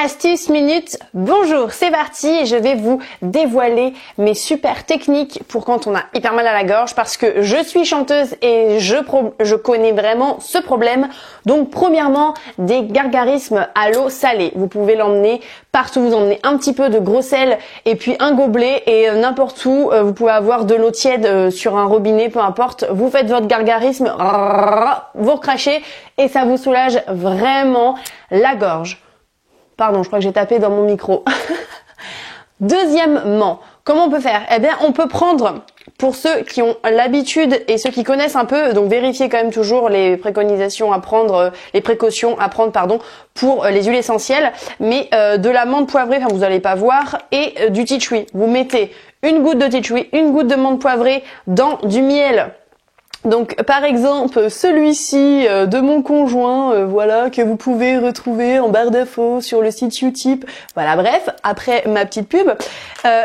Astuce minute, bonjour, c'est parti, je vais vous dévoiler mes super techniques pour quand on a hyper mal à la gorge parce que je suis chanteuse et je connais vraiment ce problème. Donc premièrement, des gargarismes à l'eau salée. Vous pouvez l'emmener partout, vous emmenez un petit peu de gros sel et puis un gobelet et n'importe où, vous pouvez avoir de l'eau tiède sur un robinet, peu importe. Vous faites votre gargarisme, vous recrachez et ça vous soulage vraiment la gorge. Pardon, je crois que j'ai tapé dans mon micro. Deuxièmement, comment on peut faire? Eh bien, on peut prendre, pour ceux qui ont l'habitude et ceux qui connaissent un peu, donc vérifiez quand même toujours les préconisations à prendre, les précautions à prendre, pardon, pour les huiles essentielles, mais de la menthe poivrée, enfin vous n'allez pas voir, et du tea tree. Vous mettez une goutte de tea tree, une goutte de menthe poivrée dans du miel. Donc par exemple celui-ci de mon conjoint, voilà, que vous pouvez retrouver en barre d'infos sur le site Utip. Voilà, bref, après ma petite pub.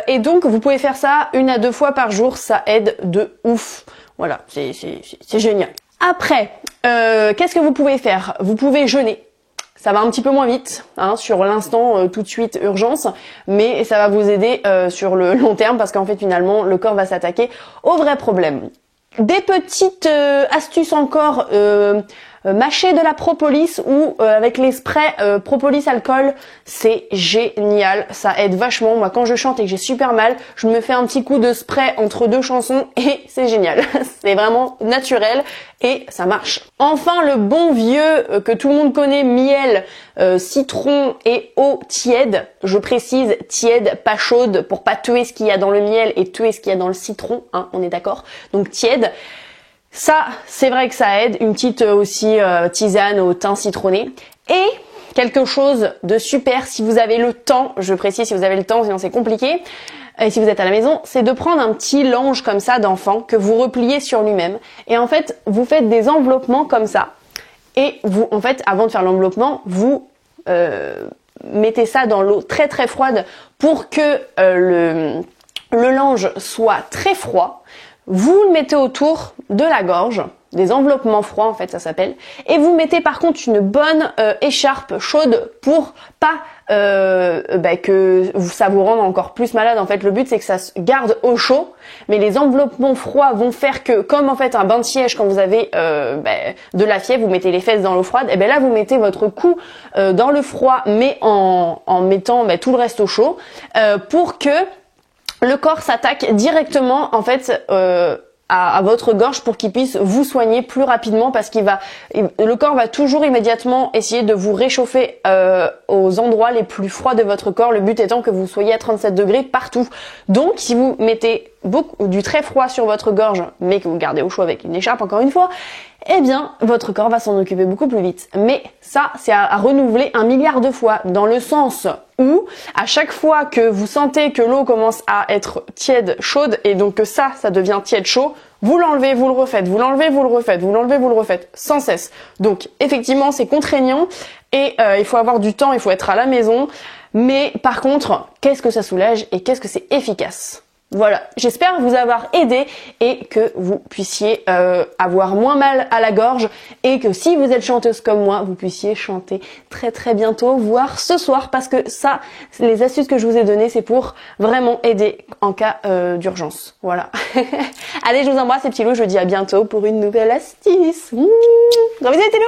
Et donc vous pouvez faire ça 1 à 2 fois par jour, ça aide de ouf. Voilà, c'est génial. Après, qu'est-ce que vous pouvez faire? Vous pouvez jeûner. Ça va un petit peu moins vite, hein, sur l'instant, tout de suite, urgence, mais ça va vous aider sur le long terme parce qu'en fait finalement le corps va s'attaquer au vrai problème. Des petites astuces encore, mâcher de la propolis ou avec les sprays propolis alcool, c'est génial, ça aide vachement. Moi quand je chante et que j'ai super mal, je me fais un petit coup de spray entre 2 chansons et c'est génial. C'est vraiment naturel et ça marche. Enfin le bon vieux que tout le monde connaît, miel, citron et eau tiède. Je précise tiède, pas chaude, pour pas tuer ce qu'il y a dans le miel et tuer ce qu'il y a dans le citron, hein, on est d'accord. Donc tiède. Ça, c'est vrai que ça aide. Une petite aussi tisane au thym citronné. Et quelque chose de super si vous avez le temps, je précise si vous avez le temps, sinon c'est compliqué, et si vous êtes à la maison, c'est de prendre un petit lange comme ça d'enfant que vous repliez sur lui-même. Et en fait, vous faites des enveloppements comme ça. Et vous, en fait, avant de faire l'enveloppement, vous mettez ça dans l'eau très très froide pour que le lange soit très froid. Vous le mettez autour de la gorge, des enveloppements froids en fait ça s'appelle, et vous mettez par contre une bonne écharpe chaude pour pas que ça vous rende encore plus malade. En fait le but c'est que ça se garde au chaud, mais les enveloppements froids vont faire que, comme en fait un bain de siège quand vous avez de la fièvre, vous mettez les fesses dans l'eau froide, et là vous mettez votre cou dans le froid mais en mettant tout le reste au chaud pour que le corps s'attaque directement en fait à votre gorge pour qu'il puisse vous soigner plus rapidement parce le corps va toujours immédiatement essayer de vous réchauffer aux endroits les plus froids de votre corps, le but étant que vous soyez à 37 degrés partout. Donc si vous mettez du très froid sur votre gorge mais que vous gardez au chaud avec une écharpe encore une fois, eh bien votre corps va s'en occuper beaucoup plus vite. Mais ça c'est à renouveler 1 milliard de fois, dans le sens où à chaque fois que vous sentez que l'eau commence à être tiède, chaude, et donc que ça devient tiède, chaud, vous l'enlevez, vous le refaites, vous l'enlevez, vous le refaites, vous l'enlevez, vous le refaites, sans cesse. Donc effectivement c'est contraignant et il faut avoir du temps, il faut être à la maison, mais par contre qu'est-ce que ça soulage et qu'est-ce que c'est efficace. Voilà, j'espère vous avoir aidé et que vous puissiez avoir moins mal à la gorge et que si vous êtes chanteuse comme moi, vous puissiez chanter très très bientôt, voire ce soir, parce que ça, les astuces que je vous ai données, c'est pour vraiment aider en cas d'urgence. Voilà. Allez, je vous embrasse les petits loups, je vous dis à bientôt pour une nouvelle astuce. Gros bisous les petits loups.